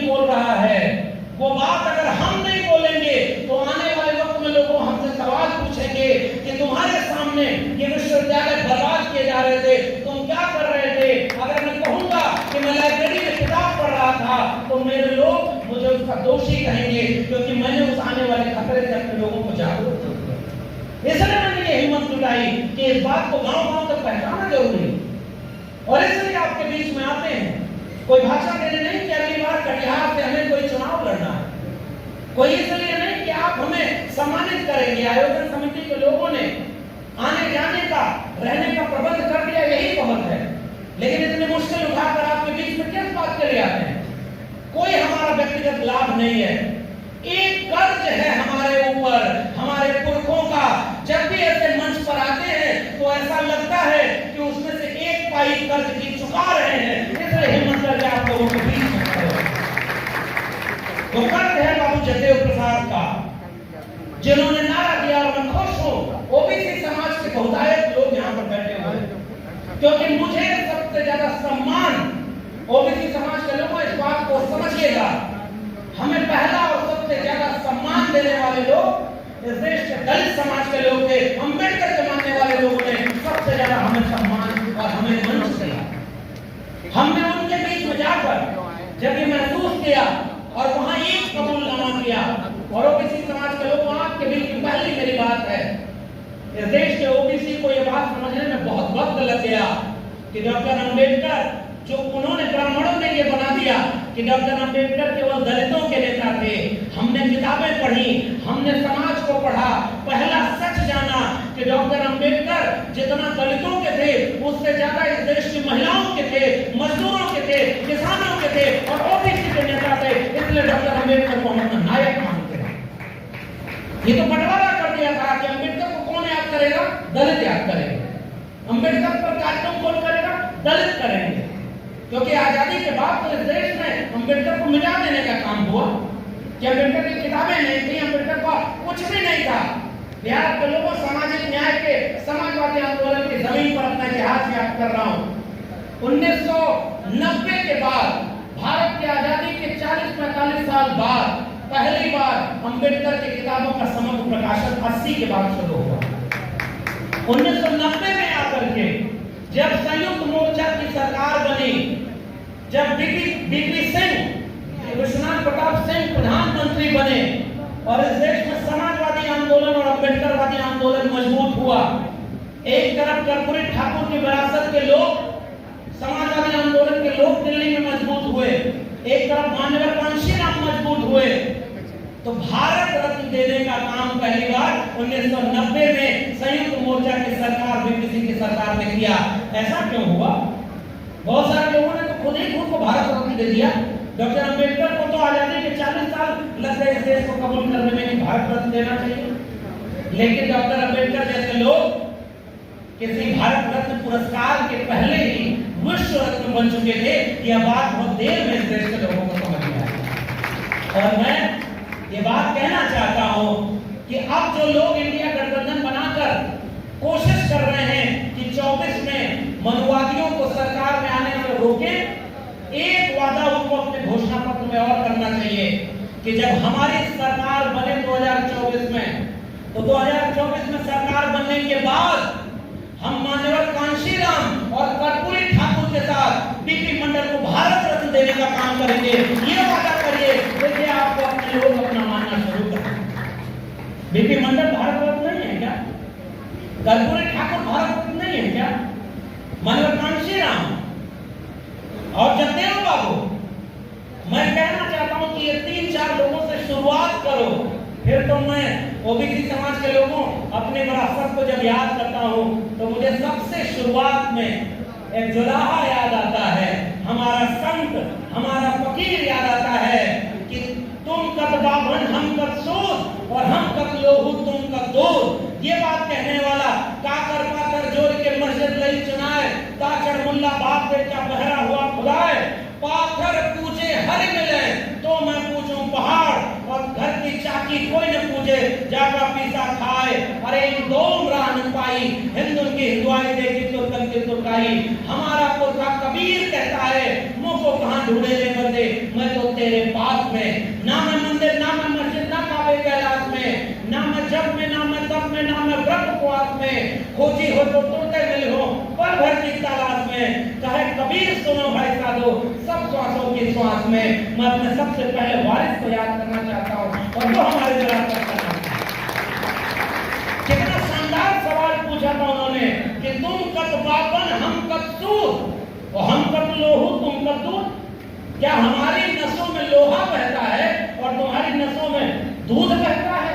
बोल रहा है, वो बात अगर हम नहीं बोलेंगे तो आने वाले वक्त में लोगों हमसे सवाल पूछेंगे कि तुम्हारे सामने ये विश्वविद्यालय बर्बाद किए जा रहे थे, तुम क्या कर रहे थे। अगर मैं कहूंगा कि मैं लाइब्रेरी में किताब पढ़ रहा था तो मेरे लोग मुझे उसका दोषी कहेंगे, क्योंकि मैंने उस आने वाले खतरे से अपने लोगों को जागरूक किया। इसलिए मैंने ये हिम्मत जुटाई कि इस बात को गांव-गांव तक पहुंचाना जरूरी है, और इसलिए आपके बीच में आते हैं। कोई भाषण देने नहीं कि अगली बार कटिहार से हमें कोई चुनाव लड़ना है, कोई इसलिए नहीं कि आप हमें सम्मानित करेंगे। आयोजन समिति के लोगों ने आने जाने का, रहने का प्रबंध कर दिया, यही बहुत है, लेकिन इतनी मुश्किल उठाकर आपके बीच में किस बात के लिए आते हैं? कोई हमारा व्यक्तिगत लाभ नहीं है, एक कर्ज है हमारे ऊपर, हमारे पुरखों का। जब भी ऐसे मंच पर आते हैं तो ऐसा लगता है कि उसमें से एक पाई कर्ज की चुका रहे हैं, इसलिए हिम्मत करके आप लोगों के बीच में खड़े हो। तो कर्ज है बाबू जगदेव प्रसाद का, जिन्होंने नारा दिया, और मैं खुश हूं ओबीसी समाज के बहुतायत लोग यहाँ पर बैठे हुए, क्योंकि मुझे सबसे ज्यादा सम्मान ओबीसी समाज के लोगों, इस बात को समझिएगा, हमें पहला और सबसे ज्यादा सम्मान देने वाले लोग इस देश के दलित समाज के लोग थे। अम्बेडकर के मानने वाले लोगों ने सबसे ज्यादा हमें सम्मान और हमें मंच दिया। हमने उनके बीच में जाकर जब ये महसूस किया और वहां एक कबूलनामा किया, और ओबीसी समाज के लोगों, आपके बीच में पहली मेरी बात है, इस देश के ओबीसी को ये बात समझने में बहुत वक्त लग गया कि डॉक्टर अम्बेडकर, जो उन्होंने ब्राह्मणों ने ये बना दिया कि डॉक्टर अम्बेडकर केवल दलितों के नेता थे। हमने किताबें पढ़ी, हमने समाज को पढ़ा, पहला सच जाना कि डॉक्टर अम्बेडकर जितना दलितों के थे उससे ज्यादा इस देश की महिलाओं के थे, मजदूरों के थे, किसानों के थे और ओबीसी के नेता थे। इसलिए डॉक्टर अम्बेडकर को हम नायक मानते हैं। ये तो बंटवारा कर दिया था कि अम्बेडकर को कौन याद करेगा? दलित याद करेंगे। अम्बेडकर पर कार्यक्रम कौन करेगा? दलित करेंगे, क्योंकि आजादी के बाद तो इस देश में अम्बेडकर को मिटा देने का काम हुआ कि अम्बेडकर की किताबें नहीं थी, अम्बेडकर का कुछ भी नहीं था। बिहार के लोगों, सामाजिक न्याय के समाजवादी आंदोलन की जमीन पर अपना इतिहास याद कर रहा हूँ। 1990 के बाद, भारत की आजादी के 40-45 साल बाद पहली बार अम्बेडकर की किताबों का समग्र प्रकाशन 80 के बाद शुरू हुआ। 1990 में आकर के जब संयुक्त मोर्चा की सरकार बनी, जब बीपी सिंह, विश्वनाथ प्रताप सिंह प्रधानमंत्री बने और इस देश में समाजवादी आंदोलन और अम्बेडकरवादी आंदोलन मजबूत हुआ। एक तरफ कर्पूरी ठाकुर की विरासत के लोग, समाजवादी आंदोलन के लोग दिल्ली में मजबूत हुए, एक तरफ माननीय कांशीराम मजबूत हुए, तो भारत रत्न देने का काम पहली बार 1990 में संयुक्त मोर्चा की सरकार, बीपीसी की सरकार ने किया। ऐसा क्यों हुआ? बहुत सारे लोगों ने तो खुद ही खुद को भारत रत्न दे दिया। डॉक्टर अम्बेडकर को तो आजादी के 40 साल लग गए इस देश को कबूल करने में कि भारत रत्न देना चाहिए, लेकिन डॉक्टर अम्बेडकर जैसे लोग किसी भारत रत्न पुरस्कार के पहले ही विश्व रत्न बन चुके थे। यह बात बहुत देर में इस देश के लोगों को समझ में आई, और मैं ये बात कहना चाहता हूं कि अब जो लोग इंडिया गठबंधन बनाकर कोशिश कर रहे हैं कि 24 में मनुवादियों को सरकार में आने से रोके, एक वादा उनको अपने घोषणा पत्र में और करना चाहिए कि जब हमारी सरकार बने 2024 में, तो 2024 में सरकार बनने के बाद हम माननीय कांशीराम और कर्पूरी ठाकुर के साथ बीपी मंडल को भारत रत्न देने का काम करेंगे। ये वादा करिए, देखिए आपको अपने लोग अपना मानना शुरू करें। बीपी मंडल भारत रत्न नहीं है क्या? कर्पूरी ठाकुर भारत रत्न नहीं है क्या? माननीय कांशीराम और जगदेव बाबू, मैं कहना चाहता हूं कि ये 3-4 लोगों से शुरुआत करो, फिर तो मैं ओबीसी समाज के लोगों अपने विरासत को जब याद करता हूं तो मुझे सबसे शुरुआत में एक जुलाहा याद आता है, हमारा संत, हमारा फकीर याद आता है कि तुम कत बाभन हम कत सूद और हम कत लोहू तुम कत दूध। ये बात कहने वाला काकर पाकर जोड़ के मस्जिद लई चुनाए, ताचड़ मुल्ला बाप पे क्या बहरा हुआ खुदाए, पाथर पूछे हरि मिले तो मैं पूछूं पहाड़, और घर की चाकी कोई न पूछे जाका पीसा खाए। अरे इंदोम राह न पाई, हिंदू की हिंदुआई देखी तुर्कन की तुर्काई। हमारा पुरखा कबीर कहता है, मुंह को कहां ढूंढे ले बंदे, मैं तो तेरे पास हो तो तुरते मिल हो, पल भर की तलाश में। कहे कबीर सुनो भाई साधो, सब श्वासों की श्वास में। मैं अपने सबसे पहले वारिस को याद करना चाहता हूँ, और वो हमारे विरासत का नाम है। कितना शानदार सवाल पूछा था उन्होंने कि तुम कत बापन हम कत सूर, और हम कत लोहू तुम कत दूध। क्या हमारी नसों में लोहा बहता है और तुम्हारी नसों में दूध बहता है?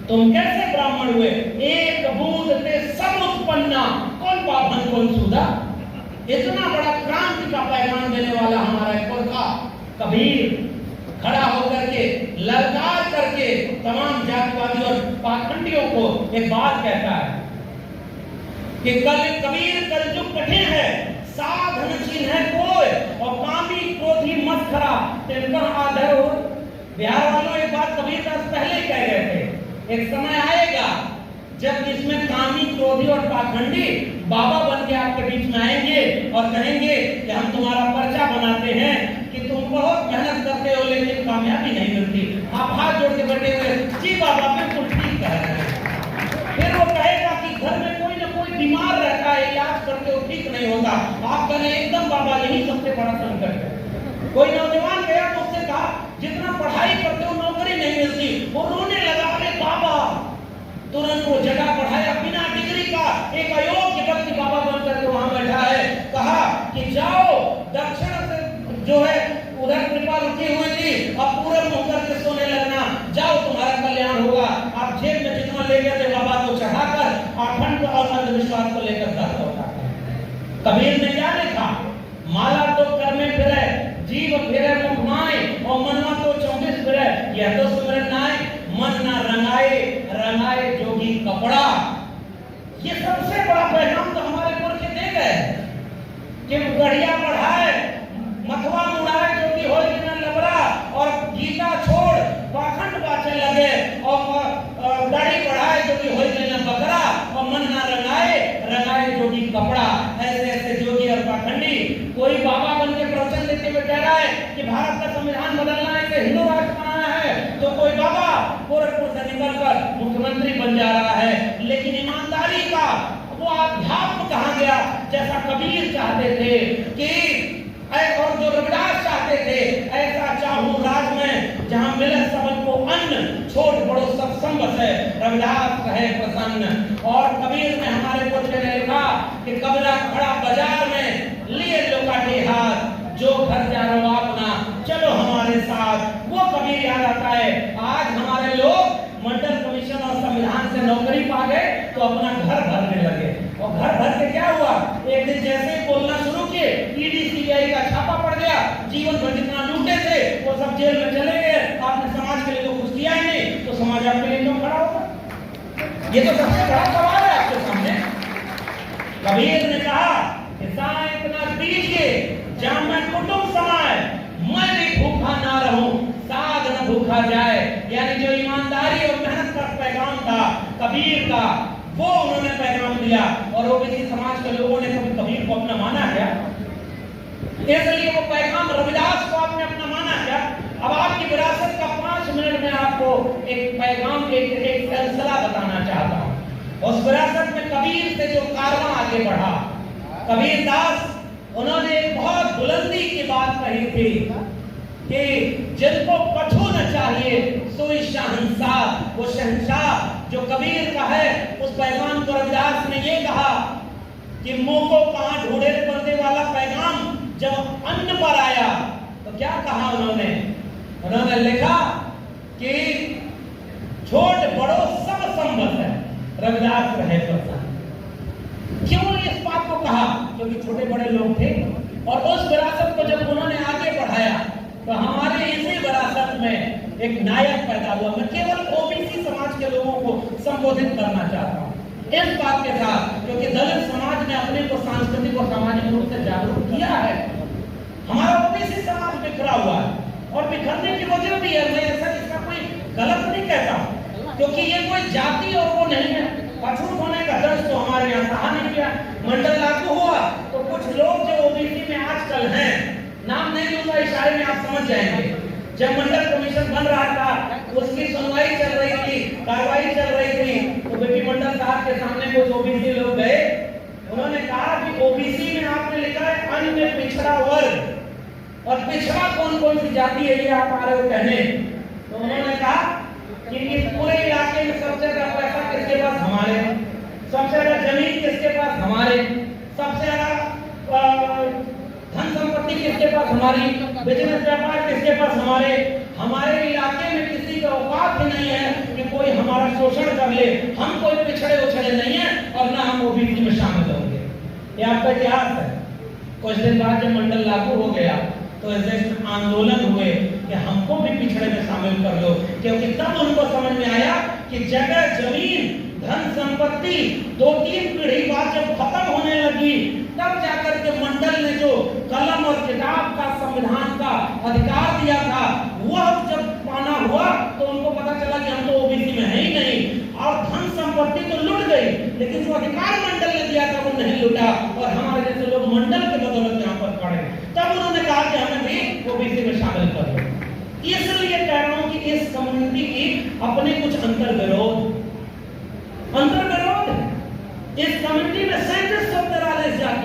तुम कैसे ब्राह्मण हुए? एक बूंद ते सब उत्पन्ना, कौन पापन कौन सूदा। इतना बड़ा क्रांति का पैगाम देने वाला हमारा पुरखा कबीर खड़ा होकर के ललकार करके तमाम जातिवादी और पाखंडियों को एक बात कहता है कि कबीर कलयुग कठिन है, साधन छीन है कोई, और कामी क्रोधी मत खरा तिनका आदर हो। बिहार वालों एक बात कबीरदास पहले ही कह गए थे, एक समय आएगा जब इसमें कामी क्रोधी और पाखंडी बाबा बन के आपके बीच में आएंगे और कहेंगे कि हम तुम्हारा पर्चा बनाते हैं कि तुम बहुत मेहनत करते हो लेकिन कामयाबी नहीं मिलती। आप हाथ जोड़ के बैठे हुए, जी बाबा बिल्कुल ठीक कह रहे हैं। फिर वो कहेगा कि घर में कोई ना कोई बीमार रहता है, इलाज करते हो ठीक नहीं होता। आप कहें एकदम बाबा यही सबसे बड़ा संकट है। कोई नौजवान गया तो उससे कहा जितना पढ़ाई करते हो नौकरी नहीं मिलती। वो रोने लगा, अरे बाबा, तुरंत वो जगह बढ़ाया बिना डिग्री का, एक अयोग्य व्यक्ति बाबा बनकर के वहां बैठा है। कहा कि जाओ दक्षिण से जो है उधर कृपा रुकी हुई थी, अब पूरे मुंह करके सोने लगना, जाओ तुम्हारा कल्याण होगा। आप जेब में जितना ले गए थे बाबा को चढ़ाकर आखंड और अंधविश्वास को लेकर घर लौटा। कबीर ने क्या लिखा? माला तो कर में फिरे, जीव फिरे मुख माए, और मनवा तो 24 फिरे, यह तो सुमिरन नाय, मन ना रंगाए रंगाए जोगी कपड़ा। ये सबसे बड़ा पैगाम तो हमारे पुरखे दे गए कि गढ़िया बढ़ाए, मथवा मुड़ाए जोगी हो बिना लबरा, और गीता छोड़ पाखंड बाचे लगे, और दाढ़ी बढ़ाए जोगी हो बिना बकरा, और मन ना रंगाए रंगाए जोगी कपड़ा। ऐसे ऐसे जोगी और पाखंडी कोई बाबा बन के प्रवचन देते हुए कह रहा है कि भारत का संविधान बदलना है, इसे हिंदू राष्ट्र बनाना है, तो कोई बाबा गोरखपुर से निकलकर मुख्यमंत्री बन जा रहा है। लेकिन ईमानदारी का वो अध्यात्म कहाँ गया? जैसा कबीर चाहते थे कि और जो रविदास चाहते थे, ऐसा चाहूं राज में जहां मिले सबको अन्न, छोट बड़ो सब संग है, रविदास रहे प्रसन्न। और कबीर ने हमारे पुरखे ने लिखा कि कबीरा खड़ा बाजार में लिए लोकाटे हाथ, जो घर जा रहा अपना चलो हमारे साथ। वो कबीर याद आता है। आज हमारे लोग मंडल कमीशन और संविधान से नौकरी पा गए तो अपना घर भरने लगे, और घर भर के क्या हुआ? एक दिन जैसे ही बोलना शुरू किए, ईडी सीबीआई का छापा पड़ गया, जीवन भर जितना लूटे थे वो सब जेल में चले गए। आपने समाज के लिए तो कुछ किया ही नहीं, तो समाज आपके लिए क्यों खड़ा होगा? ये तो सबसे बड़ा सवाल है आपके सामने। कबीर ने कहा कि इतना दीजिए जहां मैं कुटुंब समाए, मैं भी भूखा ना रहूं, साध न भूखा जाए। यानी जो ईमानदारी और मेहनत का पैगाम था कबीर का, वो उन्होंने पैगाम दिया। और ओबीसी समाज के लोगों ने कभी कबीर को अपना माना क्या? इसलिए वो पैगाम रविदास को आपने अपना माना क्या? अब आपकी विरासत का 5 मिनट में आपको एक पैगाम, एक सिलसिला बताना चाहता हूँ। उस विरासत में कबीर से जो कारवां आगे बढ़ा, कबीरदास उन्होंने एक बहुत बुलंदी की बात कही थी कि जिनको कछु न चाहिए सोई शहंशाह। वो शहंशाह जो कबीर का है, उस पैगाम को रविदास ने ये कहा कि मुंह को कहां ढूंढे बंदे वाला पैगाम जब अन्न पर आया तो क्या कहा उन्होंने? उन्होंने लिखा कि छोट बड़ो सब संबंध है, रविदास रहे प्रसन्न। क्यों इस बात को कहा? क्योंकि छोटे बड़े लोग थे, और उस विरासत को जब उन्होंने आगे बढ़ाया तो हमारे इसी विरासत में एक नायक पैदा हुआ। मैं केवल ओबीसी समाज के लोगों को संबोधित करना चाहता हूँ इस बात के साथ, क्योंकि दलित समाज ने अपने को सांस्कृतिक और सामाजिक रूप से जागरूक किया है। हमारा ओबीसी समाज बिखरा हुआ है, और बिखरने की वजह भी है। मैं ऐसा इसका कोई गलत नहीं कहता, क्योंकि ये कोई जाति और वो नहीं है। अछूत होने का दर्द तो हमारे यहाँ सहा नहीं किया। मंडल लागू हुआ तो कुछ लोग जो ओबीसी में आजकल हैं, नाम नहीं लूंगा, इशारे में आप समझ जाएंगे, जब मंडल कमीशन बन रहा था, उसकी सुनवाई चल रही थी, कार्रवाई चल रही थी, तो बीपी मंडल साहब के सामने कुछ ओबीसी लोग गए। उन्होंने कहा कि ओबीसी में आपने लिखा है अन्य पिछड़ा वर्ग, और पिछड़ा कौन कौन सी जाति है ये आप आ रहे हो कहने। तो उन्होंने कहा कि इस पूरे इलाके में सबसे ज्यादा पैसा किसके पास? हमारे। सबसे ज्यादा जमीन किसके पास? हमारे। सबसे ज्यादा धन संपत्ति किसके पास? हमारी। बिजनेस व्यापार किसके पास? हमारे। हमारे इलाके में किसी का औकात ही नहीं है कि कोई हमारा शोषण कर ले। हम कोई पिछड़े उछड़े नहीं है और ना हम ओबीसी में शामिल होंगे। ये आपका इतिहास है। कुछ दिन बाद जब मंडल लागू हो गया तो ऐसे आंदोलन हुए कि हमको भी पिछड़े में शामिल कर लो, क्योंकि तब उनको समझ में आया कि जगह जमीन धन संपत्ति 2-3 पीढ़ी बाद जब खत्म होने लगी, तब जाकर के मंडल ने जो कलम और किताब का संविधान का अधिकार दिया था, वह जब पाना हुआ तो उनको पता चला कि हम तो ओबीसी में है ही नहीं, और धन संपत्ति तो लुट गई, लेकिन जो अधिकार मंडल ने दिया था वो नहीं लुटा, और हमारे जैसे लोग मंडल के बदौलत यहाँ पर पड़े। तब उन्होंने कहा कि हमें भी ओबीसी में शामिल कर लो। इसलिए कह रहा हूं कि इस कम्युनिटी की अपने कुछ अंतर विरोध है। इस कम्युनिटी में 3743 जाति